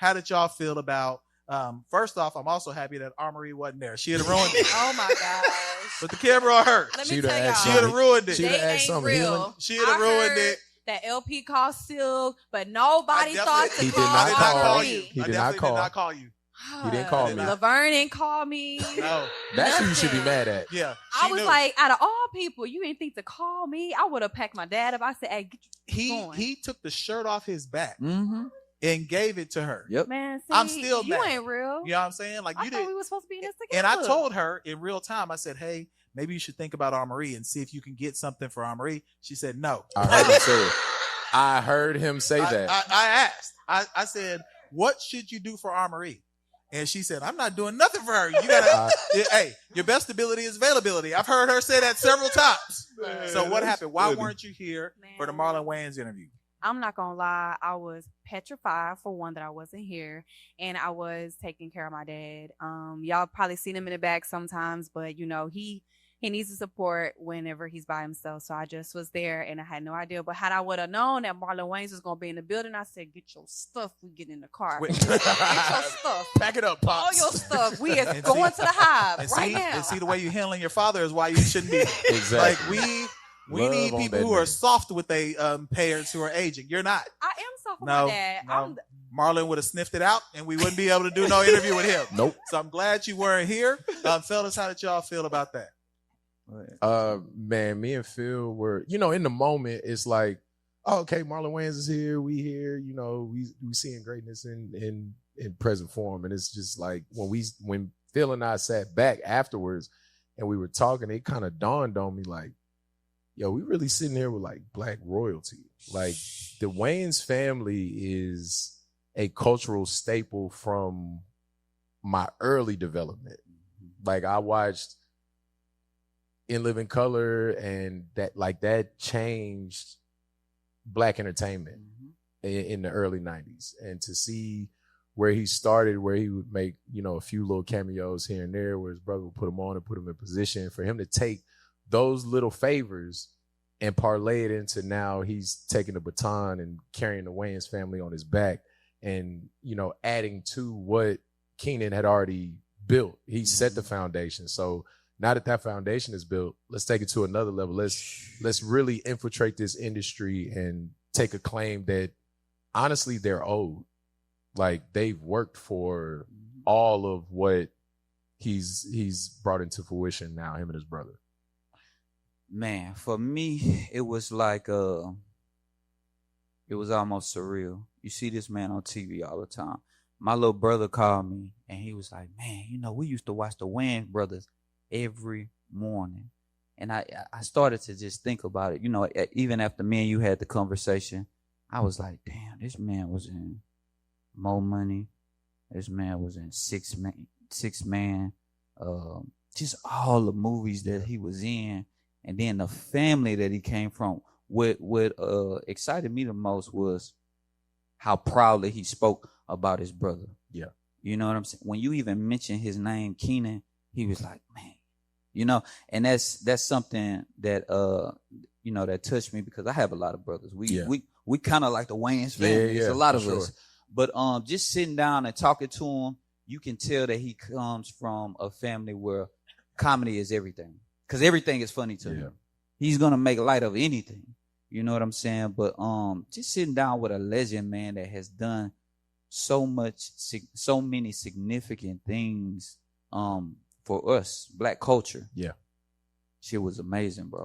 how did y'all feel about? First off, I'm also happy that Amari wasn't there. She'd have ruined it. Oh my gosh! But the camera on her. Let me tell y'all, she'd have ruined it. They ain't real. She'd have ruined it. That LP called Silk, but nobody thought to call I did not call you. He I did definitely not did not call you. He didn't call me. Laverne didn't call me. No. That's who you should be mad at. Yeah. I was like, out of all people, you didn't think to call me. I would have packed my dad up. I said, hey, get you going. He took the shirt off his back Mm-hmm. and gave it to her. Yep. Man, see, I'm still you mad. ain't real. You know what I'm saying? Like, I you thought did. we were supposed to be in this together. And I told her in real time, I said, hey, maybe you should think about Amari and see if you can get something for Amari. She said no. I heard him say that. I asked. I said, what should you do for Amari? And she said, I'm not doing nothing for her. You gotta, hey, your best ability is availability. I've heard her say that several times. Man, so what happened? Why weren't you here for the Marlon Wayans interview? I'm not gonna lie, I was petrified for one that I wasn't here, and I was taking care of my dad. Y'all probably seen him in the back sometimes, but you know he needs the support whenever he's by himself. So I just was there, and I had no idea. But had I would have known that Marlon Wayans was gonna be in the building, I said, "Get your stuff. We get in the car. Get your stuff. Pack it up, Pops. All your stuff. We is going to the hive right now." And see the way you handling your father is why you shouldn't be. Exactly. Like we need people who are soft with their parents who are aging. You're not. I am soft with my dad. No. Marlon would have sniffed it out, and we wouldn't be able to do no interview with him. Nope. So I'm glad you weren't here. Fellas, how did y'all feel about that? Man, me and Phil were, in the moment, it's like, oh, okay, Marlon Wayans is here, we here, we seeing greatness in present form. And it's just like when Phil and I sat back afterwards and we were talking, it kind of dawned on me like, yo, we really sitting here with like black royalty. Like the Wayans family is a cultural staple from my early development. Like I watched In Living Color, and that changed black entertainment in the early 90s. And to see where he started, where he would make, a few little cameos here and there, where his brother would put him on and put him in position, for him to take those little favors and parlay it into now he's taking the baton and carrying the Wayans family on his back and, adding to what Keenan had already built. He set the foundation. So now that foundation is built, let's take it to another level. Let's really infiltrate this industry and take a claim that honestly they're owed. Like they've worked for all of what he's brought into fruition now, him and his brother. Man, for me, it was like it was almost surreal. You see this man on TV all the time. My little brother called me and he was like, man, we used to watch the Wayans brothers every morning. And I started to just think about it. Even after me and you had the conversation, I was like, damn, this man was in More Money. This man was in Six Man. Just all the movies that he was in. And then the family that he came from. What excited me the most was how proudly he spoke about his brother. Yeah. You know what I'm saying? When you even mentioned his name, Keenan, he was like, man, and that's something that, that touched me because I have a lot of brothers. We kind of like the Wayans family. There's a lot of us. But just sitting down and talking to him, you can tell that he comes from a family where comedy is everything. Because everything is funny to him. He's going to make light of anything. You know what I'm saying? But just sitting down with a legend, man, that has done so many significant things for us, black culture. Yeah. Shit was amazing, bro.